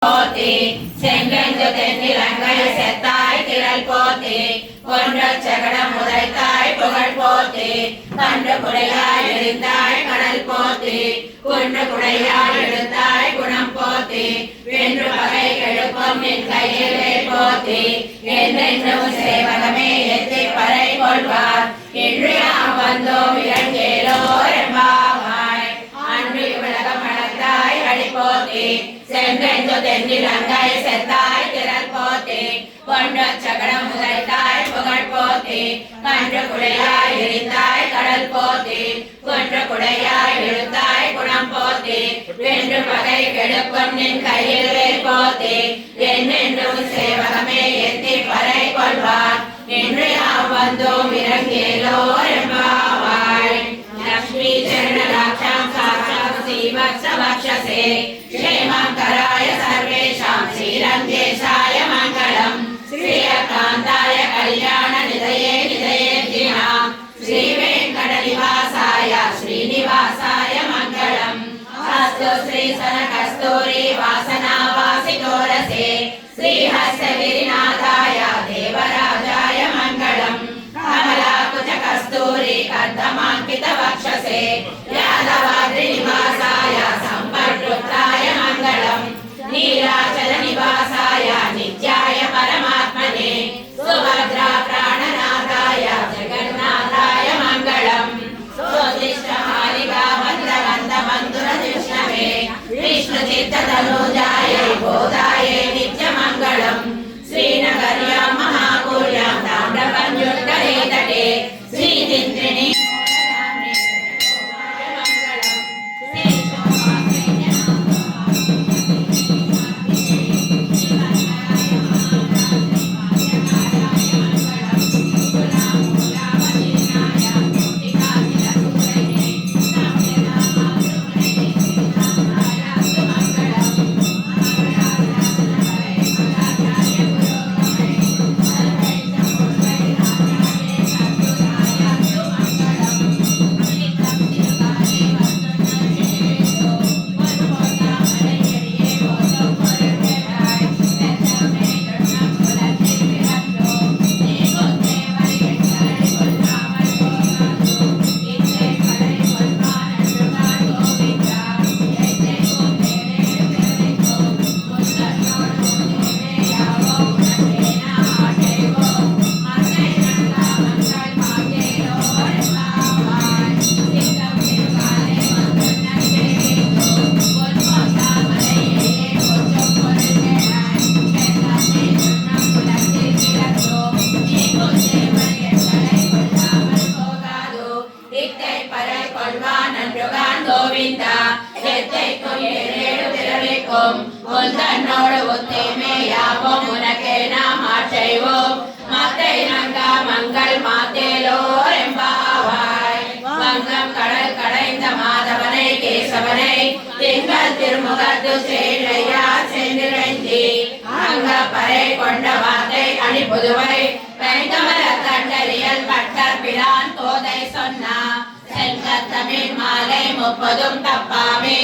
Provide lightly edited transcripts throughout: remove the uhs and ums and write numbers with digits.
போத்தி செங்கெஞ்சு தென்னிலங்கை செத்தாய் திரள் போத்தி கொன்ற சகடம் உதைத்தாய் புகழ் போத்தி கன்று குடையாய் எழுந்தாய் கடல் போத்தி குன்று குடையாய் எழுந்தாய் குணம் போத்தி வென்று பகை கெடுக்கும் நின் கையிலே போத்தி என்றென்றும் சேவகமே எத்தி பறை கொள்வார் என்று நாம் வந்தோம் இறங்கேலோர் எம்பாவாய் அன்று உலகம் நடந்தாய் அடி போத்தி செங்கெஞ்சு தென்னிலங்கை செத்தாய் திரள் போத்தி கொன்ற சகடம் உதைத்தாய் புகழ் போத்தி கன்று குடையாய் எரிந்தாய் கடல் போத்தி குன்று குடையாய் எழுந்தாய் குணம் போத்தி வென்று பகை கெடுக்கும் நின் கையில் வேல் போத்தி என்னென்றும் சேவகமே எத்தி பறை கொள்வார் என்று நாம் வந்தோம் இறங்கேலோர் எம்பாவாய் லக்ஷ்மி சரணராட்சாம் சாட்சாத் ஸ்ரீவத்சவக்ஷசே क्षेमंकराय सर्वेषां श्रीरंगेशाय मंगलम् श्रीयकान्ताय कल्याण निधये निधयेद्धिनां श्रीवेंकटनिवासाय श्रीनिवासाय मंगलम् अस्तु श्री सनकस्तूरी वासनावासितोरसे श्रीहस्तगिरिनाथाय देवराजाय मंगलम् कमलाकुच कस्तूरी कर्दमाङ्कित वक्षसे यादवाद्रिनिवासाय संपर्कृताय मंगलम् नीलाचल निवासाय नित्याय परमात्मने सुभद्रा प्राणनाथाय जगन्नाथाय मंगलम् सोदिष्टमालिका वन्द्रवन्द बन्धुर विष्णवे विष्णुचित्ततनूजाय बोधाय नित्यमङ्गलम् श्रीनगर्यां महाकूल्यां ताम्रपञ्जुष्टले तटे श्रीनिन्द्रिणी திங்கள் திருமுகத்து சேழையா சென்றிரஞ்சி அங்க பறை கொண்ட வார்த்தை அணி புதுவை பெண்கமல தண்டறியல் பட்டர் பிரான் தோதை சொன்னா செங்கத்தமிழ் மாலை 30 தப்பாமே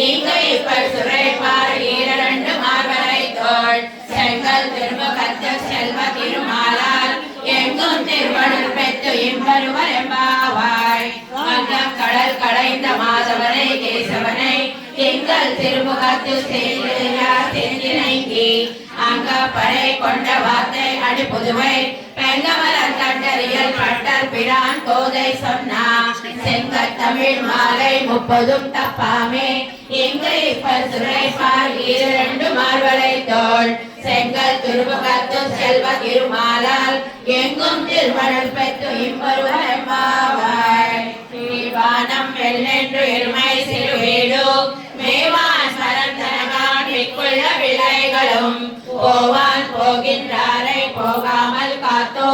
இங்கு இப்பல் சுரைப்பார் 2 மார்வரை தோள் செங்கல் திருமுகத்து செல்வ திருமாலால் எங்கும் திருவள்ளுவர் பெற்று இம்பருவர் எம்பாவாய் வங்கம் கடல் கடைந்த மாதவனை கேசவனை திங்கள் திருமுகத்து சேலையா தென்னிறங்கி அங்க பறை கொண்ட வார்த்தை அடி புதுவை பெங்கமல தண்டறியல் பட்டர் பிரான் கோதை சொன்னா செங்கத்தமிழ் மாலை 30 தப்பாமே இங்கு இப்பல் சுரைப்பார் 2 மார்வரை தோள் செங்கல் திருமுகத்து செல்வ திருமாலால் எங்கும் திருவள்ளுவர் பெற்று இம்பருவர் எம்பாவாய் வானம் வெள்ளென்று இருமை சிறுவேடு மேவான் பரந்தனகான் மிக்குள்ள விளைகளும் போவான் போகின்றாரை போகாமல் காத்தோ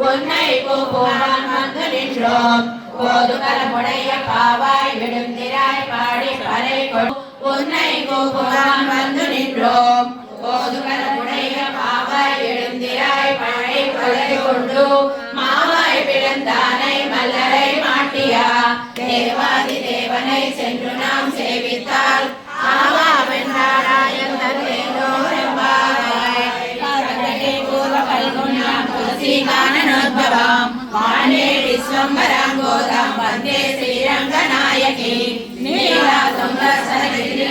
உன்னை போவான் வந்து நின்றோம் போதுகலமுடைய பாவாய் விடுந்திராய் பாடி பறை கொடு உன்னை போவான் வந்து நின்றோம் போதுகலமுடைய பாவாய் எழுந்திராய் பழை கொலை கொண்டு மாவாய் பிறந்தானை மல்லரை மாட்டியா தேவாதி தேவனை சென்று நாம் சேவித்தால் ஆவா வென்றாராயன் தருவேலோ वाणे विश्वम्भराङ्गोदां वन्दे श्रीरङ्गनायकी नीला सुन्दर सरगिरि